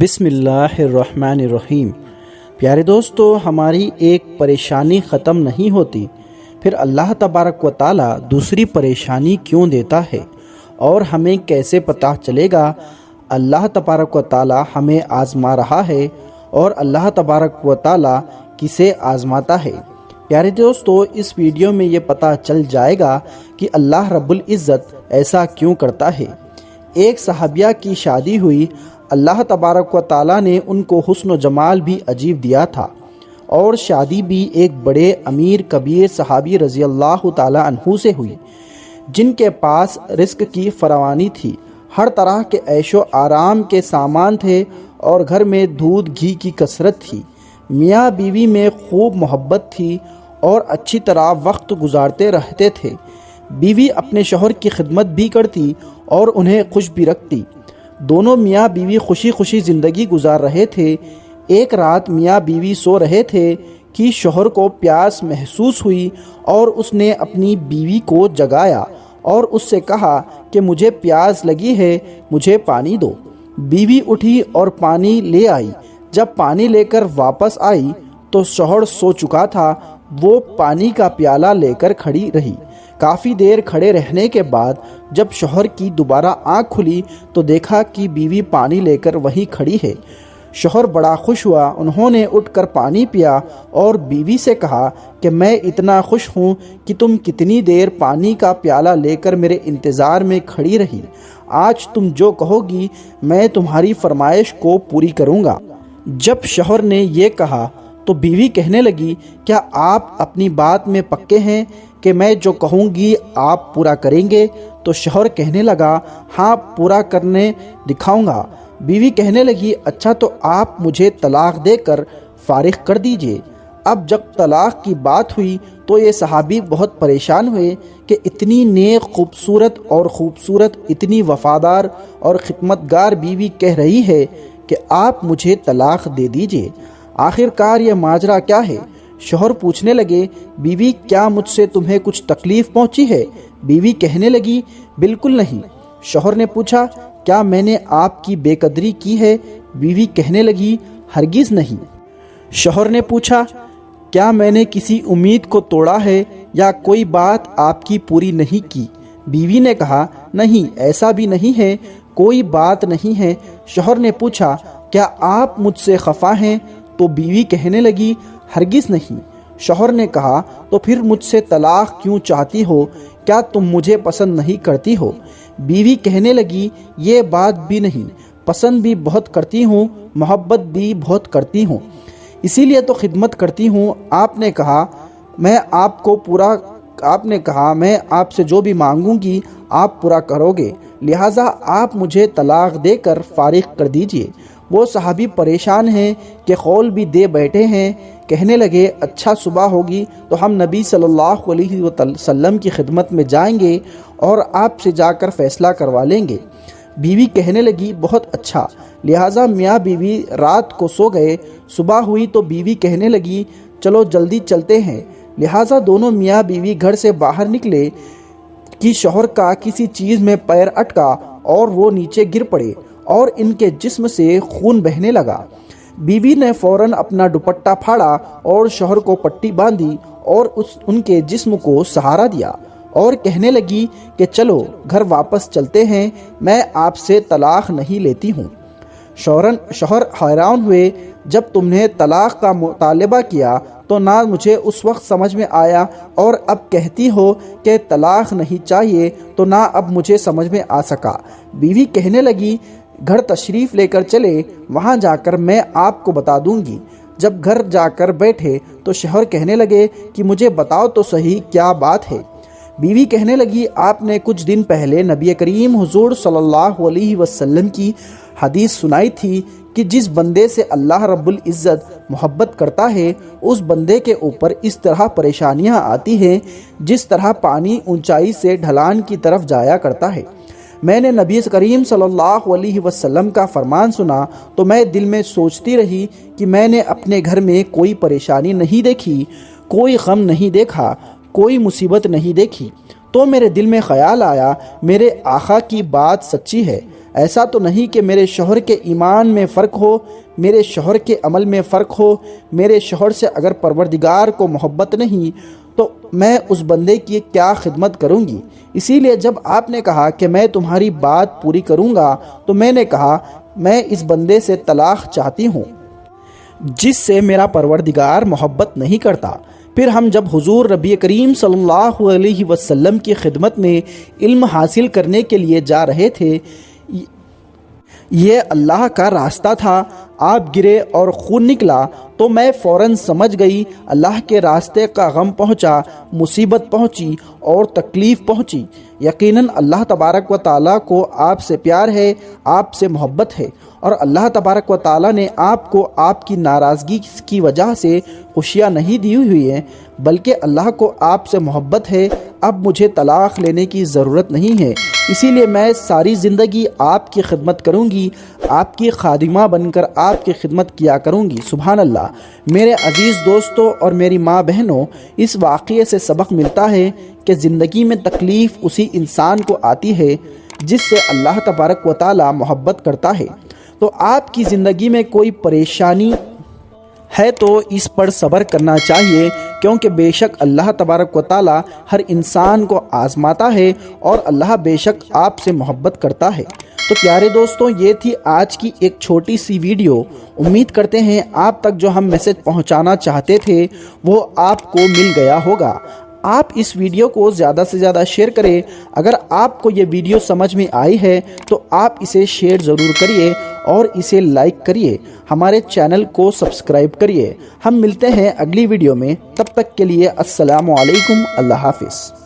بسم اللہ الرحمن الرحیم۔ پیارے دوستو، ہماری ایک پریشانی ختم نہیں ہوتی، پھر اللہ تبارک و تعالی دوسری پریشانی کیوں دیتا ہے اور ہمیں کیسے پتہ چلے گا اللہ تبارک و تعالی ہمیں آزما رہا ہے اور اللہ تبارک و تعالی کسے آزماتا ہے؟ پیارے دوستو، اس ویڈیو میں یہ پتہ چل جائے گا کہ اللہ رب العزت ایسا کیوں کرتا ہے۔ ایک صحابیہ کی شادی ہوئی، اللہ تبارک و تعالیٰ نے ان کو حسن و جمال بھی عجیب دیا تھا، اور شادی بھی ایک بڑے امیر کبیر صحابی رضی اللہ تعالیٰ عنہ سے ہوئی، جن کے پاس رزق کی فراوانی تھی، ہر طرح کے عیش و آرام کے سامان تھے اور گھر میں دودھ گھی کی کثرت تھی۔ میاں بیوی میں خوب محبت تھی اور اچھی طرح وقت گزارتے رہتے تھے۔ بیوی اپنے شوہر کی خدمت بھی کرتی اور انہیں خوش بھی رکھتی۔ دونوں میاں بیوی خوشی خوشی زندگی گزار رہے تھے۔ ایک رات میاں بیوی سو رہے تھے کہ شوہر کو پیاس محسوس ہوئی اور اس نے اپنی بیوی کو جگایا اور اس سے کہا کہ مجھے پیاس لگی ہے، مجھے پانی دو۔ بیوی اٹھی اور پانی لے آئی۔ جب پانی لے کر واپس آئی تو شوہر سو چکا تھا۔ وہ پانی کا پیالہ لے کر کھڑی رہی۔ کافی دیر کھڑے رہنے کے بعد جب شوہر کی دوبارہ آنکھ کھلی تو دیکھا کہ بیوی پانی لے کر وہیں کھڑی ہے۔ شوہر بڑا خوش ہوا۔ انہوں نے اٹھ کر پانی پیا اور بیوی سے کہا کہ میں اتنا خوش ہوں کہ تم کتنی دیر پانی کا پیالہ لے کر میرے انتظار میں کھڑی رہی۔ آج تم جو کہو گی میں تمہاری فرمائش کو پوری کروں گا۔ جب شوہر نے یہ کہا تو بیوی کہنے لگی، کیا آپ اپنی بات میں پکے ہیں کہ میں جو کہوں گی آپ پورا کریں گے؟ تو شوہر کہنے لگا، ہاں پورا کرنے دکھاؤں گا۔ بیوی کہنے لگی، اچھا تو آپ مجھے طلاق دے کر فارغ کر دیجئے۔ اب جب طلاق کی بات ہوئی تو یہ صحابی بہت پریشان ہوئے کہ اتنی نیک خوبصورت اتنی وفادار اور خدمتگار بیوی کہہ رہی ہے کہ آپ مجھے طلاق دے دیجئے۔ آخر کار یہ ماجرا کیا ہے؟ شوہر پوچھنے لگے، بیوی کیا مجھ سے تمہیں کچھ تکلیف پہنچی ہے؟ بیوی کہنے لگی، بالکل نہیں۔ شوہر نے پوچھا، کیا میں نے آپ کی بے قدری کی ہے؟ بیوی کہنے لگی، ہرگز نہیں۔ شوہر نے پوچھا، کیا میں نے کسی امید کو توڑا ہے یا کوئی بات آپ کی پوری نہیں کی؟ بیوی نے کہا، نہیں، ایسا بھی نہیں ہے، کوئی بات نہیں ہے۔ شوہر نے پوچھا، کیا آپ مجھ سے خفا ہیں؟ تو بیوی کہنے لگی، ہرگز نہیں۔ شوہر نے کہا، تو پھر مجھ سے طلاق کیوں چاہتی ہو؟ کیا تم مجھے پسند نہیں کرتی ہو؟ بیوی کہنے لگی، یہ بات بھی نہیں، پسند بھی بہت کرتی ہوں، محبت بھی بہت کرتی ہوں، اسی لیے تو خدمت کرتی ہوں۔ آپ نے کہا میں آپ سے جو بھی مانگوں گی آپ پورا کرو گے، لہٰذا آپ مجھے طلاق دے کر فارغ کر دیجئے۔ وہ صحابی پریشان ہیں کہ قول بھی دے بیٹھے ہیں۔ کہنے لگے، اچھا صبح ہوگی تو ہم نبی صلی اللہ علیہ وسلم کی خدمت میں جائیں گے اور آپ سے جا کر فیصلہ کروا لیں گے۔ بیوی کہنے لگی، بہت اچھا۔ لہٰذا میاں بیوی رات کو سو گئے۔ صبح ہوئی تو بیوی کہنے لگی، چلو جلدی چلتے ہیں۔ لہٰذا دونوں میاں بیوی گھر سے باہر نکلے کہ شوہر کا کسی چیز میں پیر اٹکا اور وہ نیچے گر پڑے اور ان کے جسم سے خون بہنے لگا۔ بیوی نے فوراً اپنا دوپٹہ پھاڑا اور شوہر کو پٹی باندھی اور ان کے جسم کو سہارا دیا اور کہنے لگی کہ چلو گھر واپس چلتے ہیں، میں آپ سے طلاق نہیں لیتی ہوں۔ شوہر حیران ہوئے، جب تم نے طلاق کا مطالبہ کیا تو نہ مجھے اس وقت سمجھ میں آیا اور اب کہتی ہو کہ طلاق نہیں چاہیے تو نہ اب مجھے سمجھ میں آ سکا۔ بیوی کہنے لگی، گھر تشریف لے کر چلے، وہاں جا کر میں آپ کو بتا دوں گی۔ جب گھر جا کر بیٹھے تو شوہر کہنے لگے کہ مجھے بتاؤ تو صحیح کیا بات ہے؟ بیوی کہنے لگی، آپ نے کچھ دن پہلے نبی کریم حضور صلی اللہ علیہ وسلم کی حدیث سنائی تھی کہ جس بندے سے اللہ رب العزت محبت کرتا ہے اس بندے کے اوپر اس طرح پریشانیاں آتی ہیں جس طرح پانی اونچائی سے ڈھلان کی طرف جایا کرتا ہے۔ میں نے نبی کریم صلی اللہ علیہ وسلم کا فرمان سنا تو میں دل میں سوچتی رہی کہ میں نے اپنے گھر میں کوئی پریشانی نہیں دیکھی، کوئی غم نہیں دیکھا، کوئی مصیبت نہیں دیکھی۔ تو میرے دل میں خیال آیا، میرے آقا کی بات سچی ہے۔ ایسا تو نہیں کہ میرے شوہر کے ایمان میں فرق ہو، میرے شوہر کے عمل میں فرق ہو۔ میرے شوہر سے اگر پروردگار کو محبت نہیں تو میں اس بندے کی کیا خدمت کروں گی؟ اسی لیے جب آپ نے کہا کہ میں تمہاری بات پوری کروں گا تو میں نے کہا میں اس بندے سے طلاق چاہتی ہوں جس سے میرا پروردگار محبت نہیں کرتا۔ پھر ہم جب حضور نبی کریم صلی اللہ علیہ وسلم کی خدمت میں علم حاصل کرنے کے لیے جا رہے تھے، یہ اللہ کا راستہ تھا، آپ گرے اور خون نکلا تو میں فوراً سمجھ گئی اللہ کے راستے کا غم پہنچا، مصیبت پہنچی اور تکلیف پہنچی۔ یقیناً اللہ تبارک و تعالیٰ کو آپ سے پیار ہے، آپ سے محبت ہے، اور اللہ تبارک و تعالیٰ نے آپ کو آپ کی ناراضگی کی وجہ سے خوشیاں نہیں دی ہوئی ہیں، بلکہ اللہ کو آپ سے محبت ہے۔ اب مجھے طلاق لینے کی ضرورت نہیں ہے، اسی لیے میں ساری زندگی آپ کی خدمت کروں گی، آپ کی خادمہ بن کر آپ کی خدمت کیا کروں گی۔ سبحان اللہ۔ میرے عزیز دوستوں اور میری ماں بہنوں، اس واقعے سے سبق ملتا ہے کہ زندگی میں تکلیف اسی انسان کو آتی ہے جس سے اللہ تبارک و تعالی محبت کرتا ہے۔ تو آپ کی زندگی میں کوئی پریشانی ہے تو اس پر صبر کرنا چاہیے، کیونکہ بے شک اللہ تبارک و تعالی ہر انسان کو آزماتا ہے اور اللہ بے شک آپ سے محبت کرتا ہے۔ تو پیارے دوستوں، یہ تھی آج کی ایک چھوٹی سی ویڈیو۔ امید کرتے ہیں آپ تک جو ہم میسج پہنچانا چاہتے تھے وہ آپ کو مل گیا ہوگا۔ آپ اس ویڈیو کو زیادہ سے زیادہ شیئر کریں۔ اگر آپ کو یہ ویڈیو سمجھ میں آئی ہے تو آپ اسے شیئر ضرور کریے اور اسے لائک کریے، ہمارے چینل کو سبسکرائب کریے۔ ہم ملتے ہیں اگلی ویڈیو میں، تب تک کے لیے السلام علیکم، اللہ حافظ۔